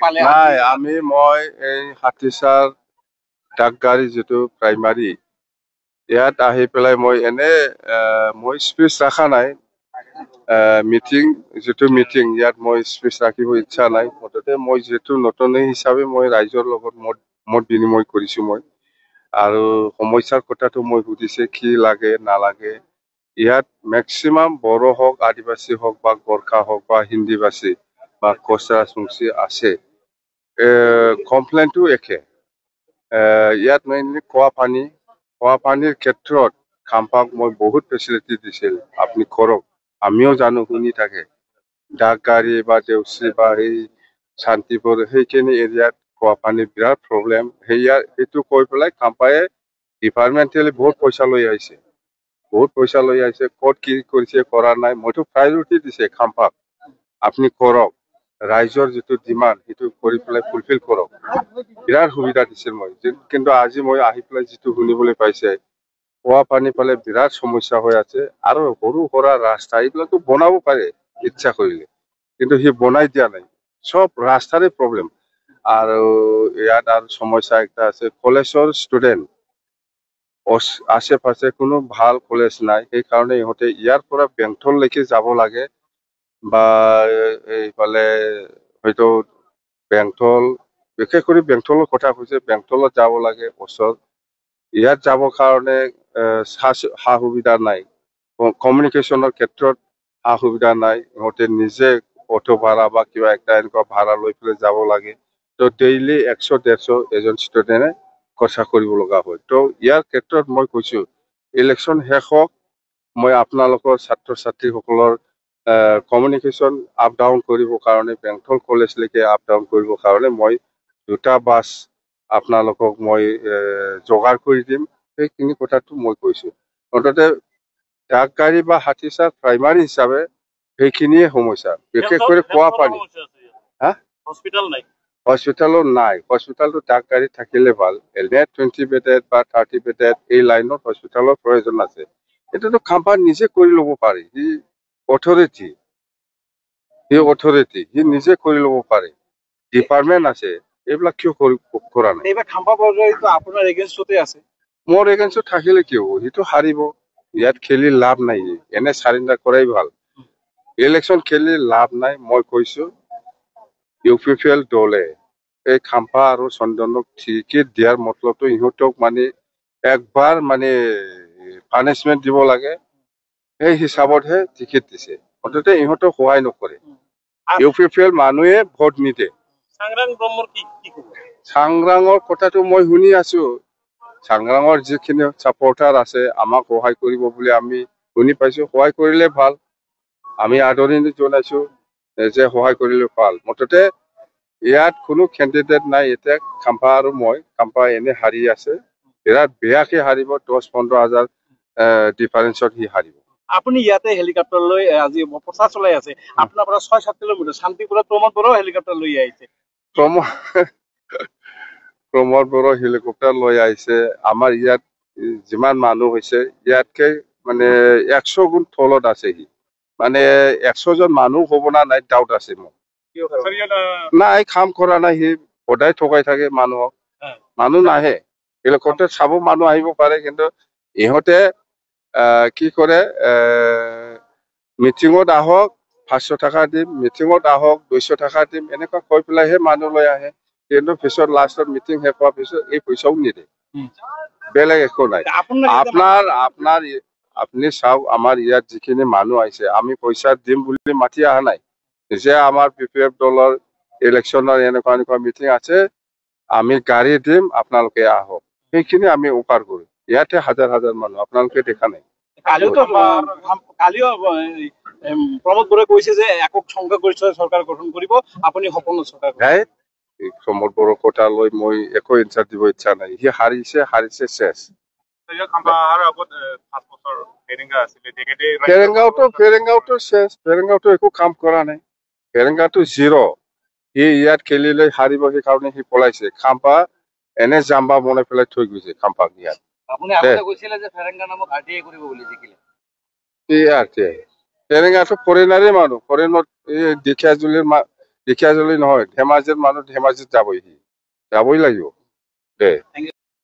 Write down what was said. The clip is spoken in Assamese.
নাই মই এই হাতীচাৰ ডাকগাড়ী যেটো প্ৰাইমাৰী ইয়াত আহি পেলাই মই এনে মই স্পেচ ৰাখা নাই মিটিং যেটো মিটিং ইয়াত মই স্পেচ ৰাখিব ইচ্ছা নাই মততে মই যেটো নতুন হিচাপে মই ৰাইজৰ লগত মত বিনিময় কৰিছো মই আৰু সমস্যাৰ কথাটো মই বুজিছে কি লাগে নালাগে ইয়াত ম্যাক্সিমাম বড় হোক আদিবাসী হোক বা গোৰ্খা হোক বা হিন্দীভাষী বা কোচা সুংসি আছে কমপ্লেইনটো একে ইয়াত মেইনলি খোৱা পানীৰ ক্ষেত্ৰত খাম্পাক মই বহুত ফেচিলিটি দিছিল আপুনি কৰক আমিও জানো শুনি থাকে ডাকগাড়ী বা দেউচি বা এই শান্তিপুৰ সেইখিনি এৰিয়াত খোৱা পানীৰ বিৰাট প্ৰব্লেম এইটো কৈ পেলাই খাম্পায়ে ডিপাৰ্টমেণ্টেলি বহুত পইচা লৈ আহিছে ক'ত কি কৰিছে কৰা নাই মইতো প্ৰায়োৰিটি দিছে খাম্পাক আপুনি কৰক ৰাইজৰ যেটো ডিমান্ড সেইটো কৰি পেলাই ফুলফিল কৰক বিৰাট সুবিধা দিছিল মই কিন্তু আজি মই আহি পেলাই যেটো শুনিবলৈ পাইছে খোৱা পানী পালে বিৰাট সমস্যা হৈ আছে আৰু সৰু সৰা ৰাস্তা এইবিলাকতো বনাব পাৰে ইচ্ছা কৰিলে কিন্তু সি বনাই দিয়া নাই সব ৰাস্তাৰে প্ৰব্লেম আৰু ইয়াত আৰু সমস্যা একটা আছে কলেজৰ ষ্টুডেন্ট আশে-পাশে কোনো ভাল কলেজ নাই সেই কাৰণে ইহঁতে ইয়াৰ পৰা বেংটললৈকে যাব লাগে বা এইফালে হয়তো বেংটল বিশেষ কৰি বেংটলৰ কথা কৈছে বেংটলত যাব লাগে ওচৰত ইয়াত যাবৰ কাৰণে সা সুবিধা নাই কমিউনিকেশ্যনৰ ক্ষেত্ৰত সা সুবিধা নাই ইহঁতে নিজে অটো ভাড়া বা কিবা একটা এনেকুৱা ভাড়া লৈ পেলাই যাব লাগে তো ডেইলি 100-150 এজন ষ্টুডেণ্টে খৰচা কৰিব লগা হয় তো ইয়াৰ ক্ষেত্ৰত মই কৈছো ইলেকশ্যন শেষ হওক মই আপোনালোকৰ ছাত্ৰ ছাত্ৰীসকলৰ কমিউনিকেশ্যন আপ ডাউন কৰিবৰ কাৰণে বেংটল কলেজলৈকে আপ ডাউন কৰিবৰ কাৰণে মই দুটা বাছ আপোনালোকক মই যোগাৰ কৰি দিম সেইখিনি কথাটো মই কৈছো অন্ততে ডাকগাড়ী বা হাতীচাৰ প্ৰাইমাৰী হিচাপে সেইখিনিয়ে সমস্যা বিশেষ কৰি খোৱা পানী হস্পিটালো নাই হস্পিটালটো ডাকগাড়ী থাকিলে ভাল এনে 20 বেডেড বা 30 বেডেড এই লাইনত হস্পিটালৰ প্ৰয়োজন আছে এটাতো খাম্পা নিজে কৰি ল'ব পাৰি সি অথৰিটি সি নিজে কৰি ল'ব পাৰে ডিপাৰ্টমেন্ট আছে এইবিলাক কিয় কৰা নাই এইবা খাম্পা পৰ্যায়টো আপোনাৰ এগেইনষ্টতে আছে মোৰ এগেইনষ্ট থাকিলে কিয় হিটো হাৰিব ইয়াত খেলি লাভ নাই এনে সাৰেন্ডাৰ কৰাই ভাল ইলেকশ্যন খেলি লাভ নাই মই কৈছো ইউপিপিএল দলে এই খাম্পা আৰু চন্দনক টিকেট দিয়াৰ মতলবটো ইহঁতক মানে একবাৰ মানে পানিশমেন্ট দিব লাগে এই হিচাপতহে টিকেট দিছে অন্ততে ইহঁতক সহায় নকৰে ইউপিপিএল মানুহে ভোট নিদে সাংগ্ৰাঙৰ কথাটো মই শুনি আছো সাংগ্ৰাঙৰ যিখিনি সাপোৰ্টাৰ আছে আমাক সহায় কৰিব বুলি আমি শুনি পাইছো সহায় কৰিলে ভাল আমি আদৰণি জনাইছো যে সহায় কৰিলে ভাল মততে ইয়াত কোনো ক্যান্ডিডেট নাই এতিয়া খাম্পা আৰু মই খাম্পা এনে হাৰি আছে বিৰাট বেয়াকে হাৰিব 10-15 হাজাৰ ডিফাৰেন্সত হি হাৰিব আপুনি ইয়াতে হেলিকপ্টাৰ লৈ আজি প্ৰচাৰ চলাই আছে আপোনাৰ পৰা 6-7 কিলোমিটাৰ শান্তিপুৰত প্ৰমোদ বড়ো হেলিকপ্টাৰ লৈ আহিছে প্ৰমোদ বড়ো হেলিকপ্টাৰ লৈ আহিছে আমাৰ ইয়াত যিমান মানুহ হৈছে ইয়াতকে মানে 100 গুণ তলত আছে হি মানে 100 জন মানুহ হ'ব না নাই ডাউট আছে মোৰ নাই কাম কৰা নাই সি সদায় ঠকাই থাকে মানুহক মানুহ নাহে হেলিকপ্টাৰ চাব মানুহ আহিব পাৰে কিন্তু ইহঁতে কি কৰে মিটিঙত আহক 500 টাকা দিম মিটিঙত আহক 200 টাকা দিম এনেকুৱা কৈ পেলাইহে মানুহ লৈ আহে কিন্তু পিছত লাষ্টত মিটিং শেষ হোৱাৰ পিছত এই পইচাও নিদিয়ে বেলেগ একো নাই আপুনি চাওক আমাৰ ইয়াত যিখিনি মানুহ আহিছে আমি পইচা দিম বুলি মাতি অহা নাই যে আমাৰ পিপিএফ দলৰ ইলেকশ্যনৰ এনেকুৱা মিটিং আছে আমি গাড়ী দিম আপোনালোকে আহক সেইখিনি আমি উপকাৰ কৰো ইয়াতে হাজাৰ হাজাৰ মানুহ আপোনালোকে দেখা নাই কালিও প্ৰমোদ বড়োৱে কৈছে যে একক সংখ্যা গৰিষ্ঠ চৰকাৰ গঠন কৰিব আপুনি সপোন চৰকাৰ প্ৰমোদ বড়োৰ কথা লৈ মই একো এনসাৰ দিব ইচ্ছা নাই সি হাৰিছে শেষ ফেৰেংগাঁওতো একো কাম কৰা নাই ফেৰেংগাঁওতো জিৰ' সি ইয়াত খেলিলে হাৰিব সেইকাৰণে সি পলাইছে খাম্পা এনে জাম্বা বনাই পেলাই থৈ গৈছে খাম্পাক ইয়াত ফেৰেংগাঁওতো ফৰেনাৰে মানুহ ফৰেনত দেখিয়াজুলিৰ ঢেকিয়াজুলি নহয়, ধেমাজিৰ মানুহ ধেমাজিত যাবই লাগিব দে।